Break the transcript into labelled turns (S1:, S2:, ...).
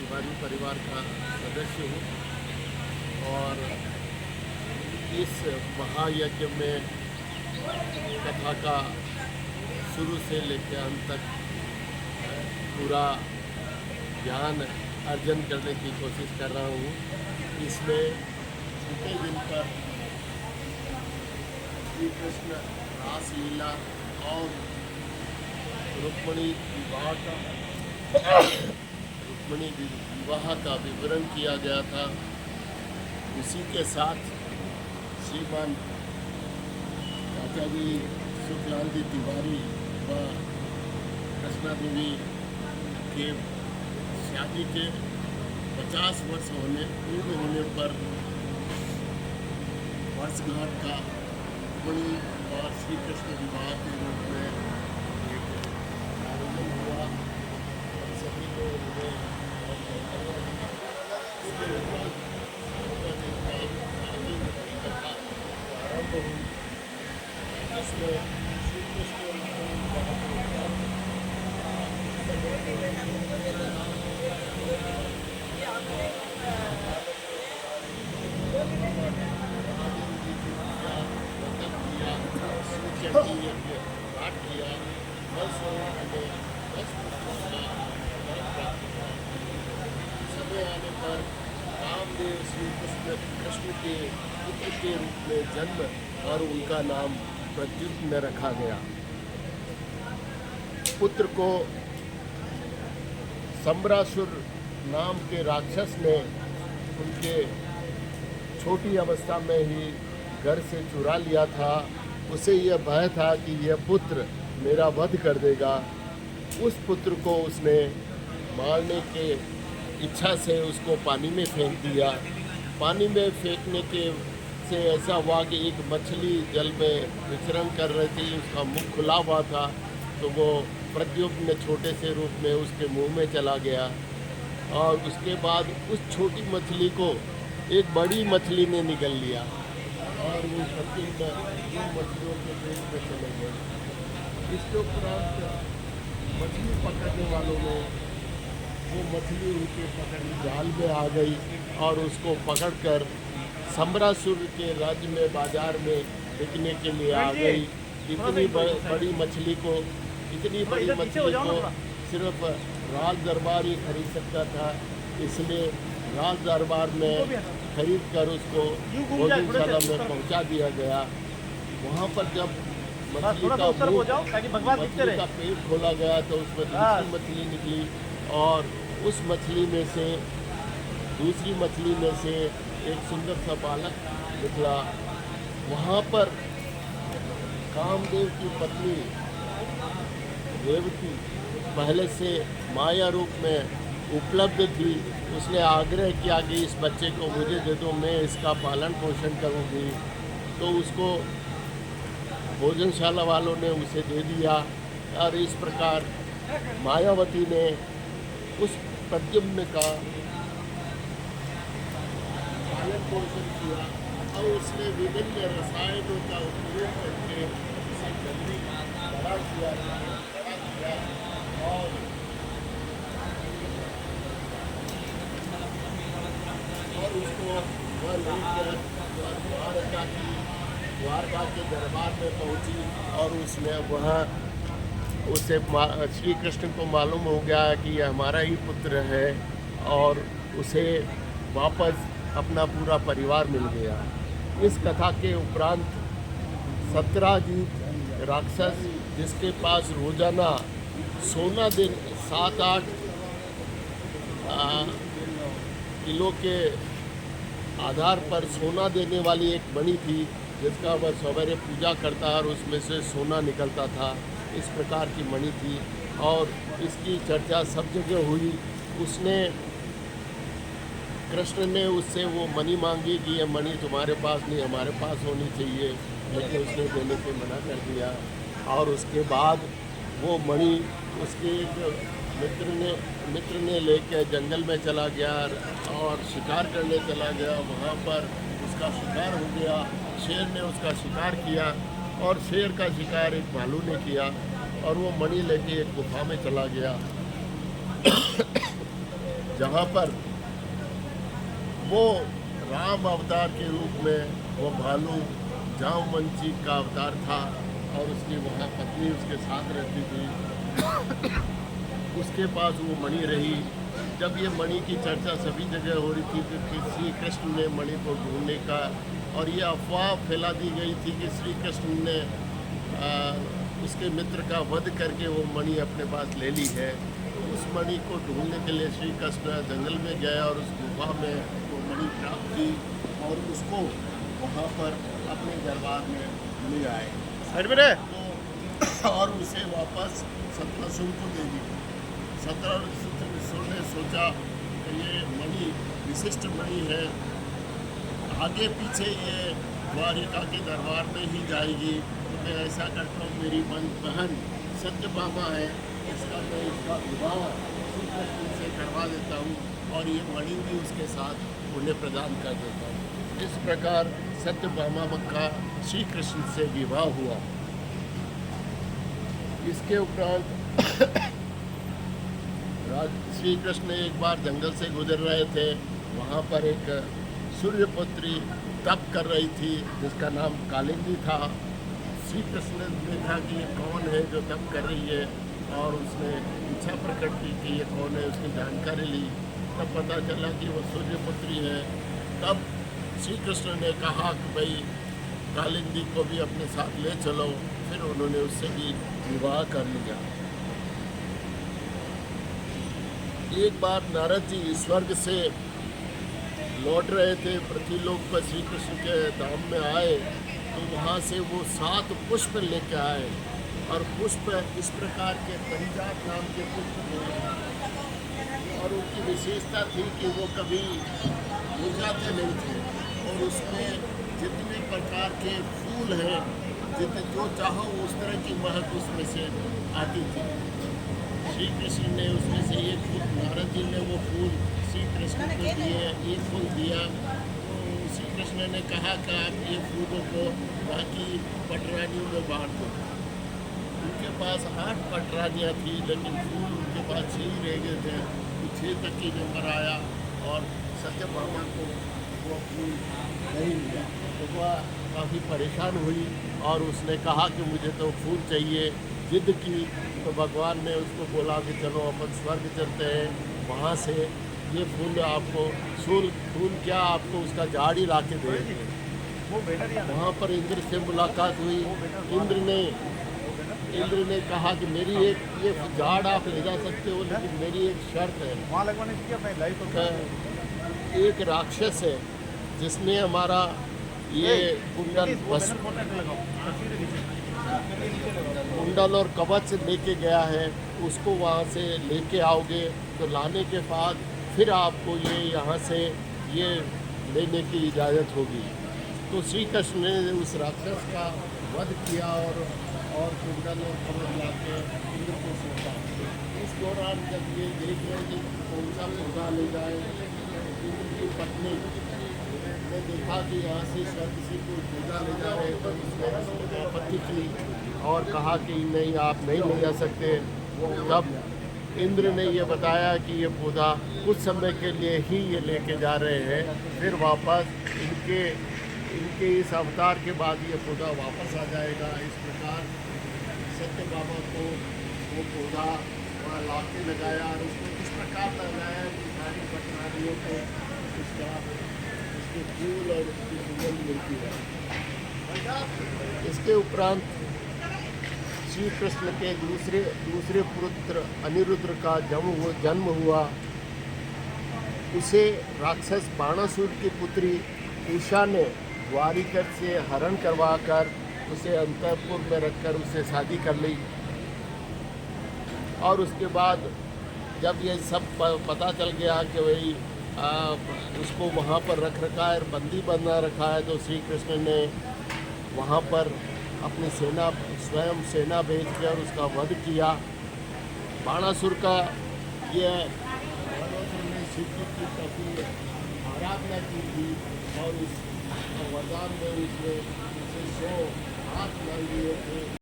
S1: तिवारी परिवार का सदस्य हूँ और इस महायज्ञ में कथा का शुरू से लेकर अंत तक पूरा ज्ञान अर्जन करने की कोशिश कर रहा हूँ। इसमें छठे दिन पर श्री कृष्ण रास लीला और रुक्मिणी विवाह का विवरण किया गया था। उसी के साथ श्रीमान चाचाजी सुखलाल तिवारी व कृष्णा देवी के शादी के 50 वर्ष पूर्ण होने पर वर्षगांठ का रुक्मिणी और श्री कृष्ण विवाह के रूप में एक आयोजन हुआ और सभी लोग उन्हें इसके बाद प्रारंभ हुई जिसमें श्री कृष्ण पाठ किया। समय आने पर कामदेव श्री कृष्ण के पुत्र के रूप में जन्म और उनका नाम प्रद्युम्न रखा गया। पुत्र को सम्रासुर नाम के राक्षस ने उनके छोटी अवस्था में ही घर से चुरा लिया था। उसे यह भय था कि यह पुत्र मेरा वध कर देगा। उस पुत्र को उसने मारने के इच्छा से उसको पानी में फेंक दिया। पानी में फेंकने के से ऐसा हुआ कि एक मछली जल में विचरण कर रही थी, उसका मुख खुला हुआ था, तो वो प्रद्युम्न छोटे से रूप में उसके मुंह में चला गया और उसके बाद उस छोटी मछली को एक बड़ी मछली ने निगल लिया और वो प्रद्युम्न दो मछलियों के पेट में चले गए। इसके उपरांत मछली पकड़ने वालों ने वो मछली उनके पकड़ी जाल में आ गई और उसको पकड़कर सम्रासुर के राज्य में बाजार में बिकने के लिए आ गई। इतनी बड़ी मछली को सिर्फ राज दरबार ही खरीद सकता था, इसलिए राज दरबार में खरीद कर उसको भोजनशाला में पहुंचा दिया गया। वहाँ पर जब मछली का पेट खोला गया तो उसमें दूसरी मछली निकली और उस मछली में से दूसरी मछली में से एक सुंदर सा बालक निकला। वहाँ पर कामदेव की पत्नी रेवती पहले से माया रूप में उपलब्ध थी। उसने आग्रह किया कि इस बच्चे को मुझे दे दो, मैं इसका पालन पोषण करूँगी। तो उसको भोजनशाला वालों ने उसे दे दिया और इस प्रकार मायावती ने उस प्रद्युम्न का पालन पोषण किया और उसने विभिन्न रसायनों का उपयोग करके उसे जल्दी बड़ा किया और उसको वह लेकर द्वारका के दरबार में पहुंची और उसने वहाँ उसे श्री कृष्ण को मालूम हो गया कि यह हमारा ही पुत्र है और उसे वापस अपना पूरा परिवार मिल गया। इस कथा के उपरांत सत्राजीत राक्षस जिसके पास रोजाना सोना दिन 7-8 किलो के आधार पर सोना देने वाली एक मणि थी, जिसका वह सवेरे पूजा करता और उसमें से सोना निकलता था। इस प्रकार की मणि थी और इसकी चर्चा सब जगह हुई। उसने कृष्ण ने उससे वो मणि मांगी कि यह मणि तुम्हारे पास नहीं हमारे पास होनी चाहिए, लेकिन उसने देने से मना कर दिया। और उसके बाद वो मणि उसके एक मित्र ने लेकर जंगल में चला गया और शिकार करने चला गया। वहाँ पर उसका शिकार हो गया, शेर ने उसका शिकार किया और शेर का शिकार एक भालू ने किया और वो मणि लेके एक गुफा में चला गया। जहाँ पर वो राम अवतार के रूप में वो भालू जामवंशी का अवतार था और उसकी वहाँ पत्नी उसके साथ रहती थी। उसके पास वो मणि रही। जब ये मणि की चर्चा सभी जगह हो रही थी कि श्री कृष्ण ने मणि को ढूंढने का, और ये अफवाह फैला दी गई थी कि श्री कृष्ण ने उसके मित्र का वध करके वो मणि अपने पास ले ली है। तो उस मणि को ढूंढने के लिए श्री कृष्ण जंगल में गया और उस गुफा में वो मणि प्राप्त की और उसको वहाँ पर अपने दरबार में ले आए तो और उसे वापस सतरासुर को दे दी। सतरासुर ने सोचा कि ये मणि विशिष्ट मणि है, आगे पीछे ये द्वारिका के दरबार में ही जाएगी, तो मैं ऐसा करता हूँ मेरी बहन सत्यभामा है, मैं इसका विवाह श्री कृष्ण से करवा देता हूँ और ये मणि भी उसके साथ उन्हें प्रदान कर देता हूँ। इस प्रकार सत्यभामा का श्री कृष्ण से विवाह हुआ। इसके उपरांत श्री कृष्ण एक बार जंगल से गुजर रहे थे। वहाँ पर एक सूर्यपुत्री तप कर रही थी जिसका नाम कालिंदी था। श्री कृष्ण ने देखा कि ये कौन है जो तप कर रही है और उसने इच्छा प्रकट की कि ये कौन है, उसकी जानकारी ली। तब पता चला कि वो सूर्यपुत्री है। तब श्री कृष्ण ने कहा कि भाई कालिंदी को भी अपने साथ ले चलो। फिर उन्होंने उससे भी विवाह कर लिया। एक बार नारद जी स्वर्ग से लौट रहे थे, पृथ्वीलोक पर श्री कृष्ण के धाम में आए तो वहाँ से वो 7 पुष्प लेके आए और पुष्प इस प्रकार के परिजात नाम के पुष्प थे और उनकी विशेषता थी कि वो कभी मुरझाते नहीं थे और उसमें जितने प्रकार के फूल हैं, जितने जो चाहो उस तरह की महक उसमें से आती थी। श्री कृष्ण ने उसमें से एक फूल, नारद जी ने वो फूल श्री कृष्ण को दिए। एक फूल दिया तो श्री कृष्ण ने कहा कि आप ये फूलों को बाकी पटरानियों में बांट दो। उनके पास 8 पटरानियाँ थी लेकिन फूल उनके पास 6 ही रह गए थे। 6 तक की नंबर आया और सत्यभामा को वो फूल नहीं मिला तो वह काफ़ी परेशान हुई और उसने कहा कि मुझे तो फूल चाहिए, जिद की। तो भगवान ने उसको बोला कि चलो अपन स्वर्ग चलते हैं, वहाँ से ये फूल आपको फूल क्या आपको उसका झाड़ ही ला के दे। वहाँ पर इंद्र से मुलाकात हुई। इंद्र ने कहा कि मेरी ये झाड़ आप ले जा सकते हो लेकिन मेरी एक शर्त है। एक राक्षस है जिसने हमारा ये कुंडल और कवच लेके गया है, उसको वहाँ से लेके आओगे तो लाने के बाद फिर आपको ये यहाँ से ये लेने की इजाज़त होगी। तो श्री कृष्ण ने उस राक्षस का वध किया और कुंडल और कवच ला के इंद्र को सौंपा। इस दौरान जब ये देख रहे कि कौन सा पौधा ले जाए, इंद्र की पत्नी ने देखा कि यहाँ से शायद किसी को पौधा ले जा रहे तो उसने आपत्ति की और कहा कि नहीं आप नहीं ले जा सकते। तब इंद्र ने ये बताया कि ये पौधा कुछ समय के लिए ही ये लेके जा रहे हैं, फिर वापस इनके इस अवतार के बाद ये पौधा वापस आ जाएगा। इस प्रकार सत्यभामा को वो पौधा वहाँ ला के लगाया और उसको इस प्रकार लगाया कि सारी पटरानियों को उसके फूल और उसकी सुगंध मिलती है। इसके उपरांत श्री कृष्ण के दूसरे पुत्र अनिरुद्ध का जन्म हुआ। उसे राक्षस बाणासुर की पुत्री उषा ने द्वारिका से हरण करवाकर उसे अंतःपुर में रखकर उससे शादी कर ली। और उसके बाद जब ये सब पता चल गया कि भाई उसको वहाँ पर रख रखा है, बंदी बना रखा है, तो श्री कृष्ण ने वहाँ पर अपनी स्वयं सेना भेज कर उसका वध किया। बाणासुर का ये बाणासुर ने शिव जी की काफ़ी आराधना की थी और उस वरदान में उसने 100 हाथ मांग लिए थे।